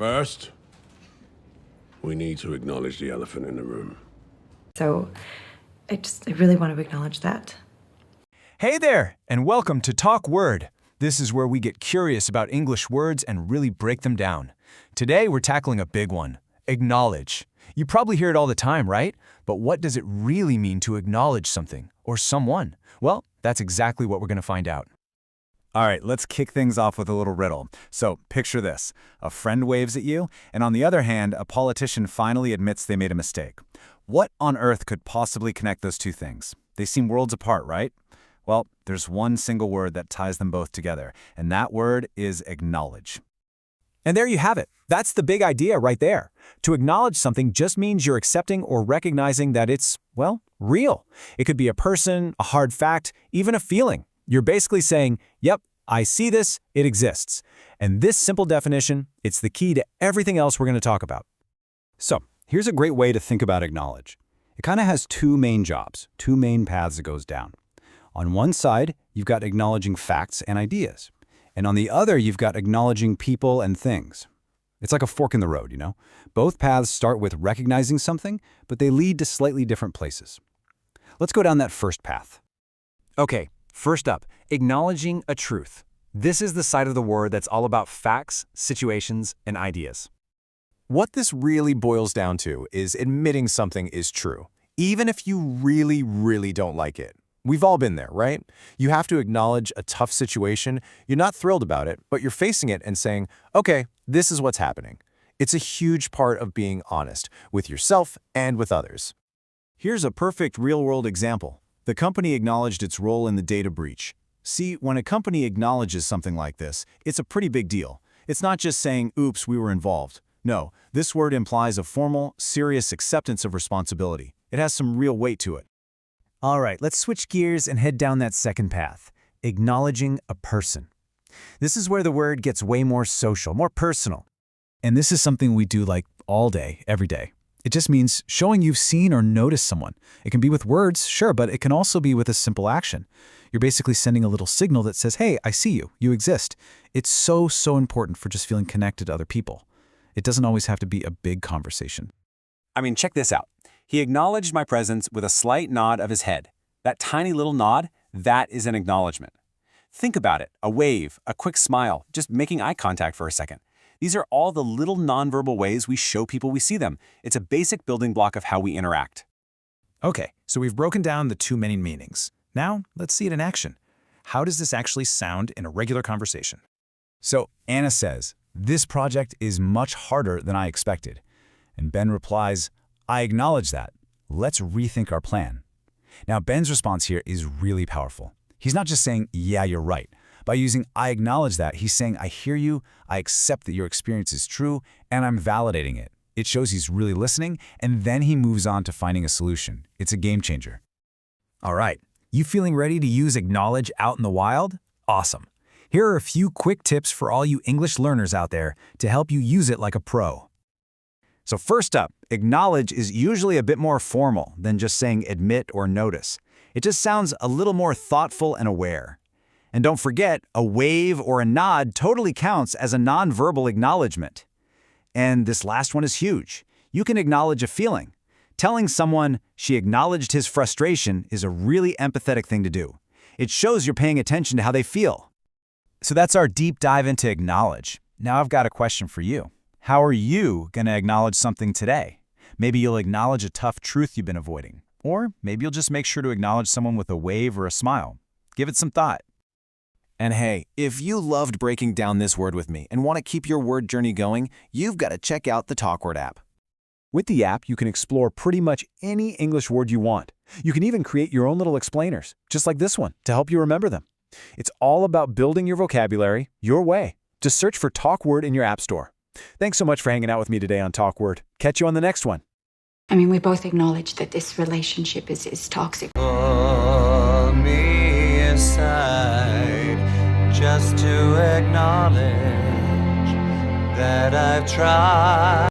First, we need to acknowledge the elephant in the room. So I really want to acknowledge that. Hey there, and welcome to TalkWord. This is where we get curious about English words and really break them down. Today, we're tackling a big one, acknowledge. You probably hear it all the time, right? But what does it really mean to acknowledge something or someone? Well, that's exactly what we're going to find out. All right, let's kick things off with a little riddle. So picture this. A friend waves at you, and on the other hand, a politician finally admits they made a mistake. What on earth could possibly connect those two things? They seem worlds apart, right? Well, there's one single word that ties them both together, and that word is acknowledge. And there you have it. That's the big idea right there. To acknowledge something just means you're accepting or recognizing that it's, well, real. It could be a person, a hard fact, even a feeling. You're basically saying, yep, I see this, it exists. And this simple definition, it's the key to everything else we're going to talk about. So here's a great way to think about acknowledge. It kind of has two main jobs, two main paths it goes down. On one side, you've got acknowledging facts and ideas. And on the other, you've got acknowledging people and things. It's like a fork in the road, you know? Both paths start with recognizing something, but they lead to slightly different places. Let's go down that first path. Okay, first up, acknowledging a truth. This is the side of the word that's all about facts, situations, and ideas. What this really boils down to is admitting something is true, even if you really don't like it. We've all been there, right? You have to acknowledge a tough situation. You're not thrilled about it, but you're facing it and saying, okay, this is what's happening. It's a huge part of being honest with yourself and with others. Here's a perfect real-world example. The company acknowledged its role in the data breach. See, when a company acknowledges something like this, it's a pretty big deal. It's not just saying, oops, we were involved. No, this word implies a formal, serious acceptance of responsibility. It has some real weight to it. All right, let's switch gears and head down that second path, acknowledging a person. This is where the word gets way more social, more personal. And this is something we do like all day, every day. It just means showing you've seen or noticed someone. It can be with words, sure, but it can also be with a simple action. You're basically sending a little signal that says, hey, I see you, you exist. It's so important for just feeling connected to other people. It doesn't always have to be a big conversation. I mean, check this out. He acknowledged my presence with a slight nod of his head. That tiny little nod, that is an acknowledgement. Think about it, a wave, a quick smile, just making eye contact for a second. These are all the little nonverbal ways we show people we see them. It's a basic building block of how we interact. Okay, so we've broken down the two main meanings. Now, let's see it in action. How does this actually sound in a regular conversation? So Anna says, this project is much harder than I expected. And Ben replies, I acknowledge that. Let's rethink our plan. Now, Ben's response here is really powerful. He's not just saying, yeah, you're right. By using I acknowledge that, he's saying, I hear you, I accept that your experience is true, and I'm validating it. It shows he's really listening, and then he moves on to finding a solution. It's a game changer. All right, you feeling ready to use acknowledge out in the wild? Awesome. Here are a few quick tips for all you English learners out there to help you use it like a pro. So first up, acknowledge is usually a bit more formal than just saying admit or notice. It just sounds a little more thoughtful and aware. And don't forget, a wave or a nod totally counts as a nonverbal acknowledgement. And this last one is huge. You can acknowledge a feeling. Telling someone she acknowledged his frustration is a really empathetic thing to do. It shows you're paying attention to how they feel. So that's our deep dive into acknowledge. Now I've got a question for you. How are you going to acknowledge something today? Maybe you'll acknowledge a tough truth you've been avoiding. Or maybe you'll just make sure to acknowledge someone with a wave or a smile. Give it some thought. And hey, if you loved breaking down this word with me and want to keep your word journey going, you've got to check out the TalkWord app. With the app, you can explore pretty much any English word you want. You can even create your own little explainers, just like this one, to help you remember them. It's all about building your vocabulary your way. Just search for TalkWord in your app store. Thanks so much for hanging out with me today on TalkWord. Catch you on the next one. I mean, we both acknowledge that this relationship is toxic. Pull me aside just to acknowledge that I've tried.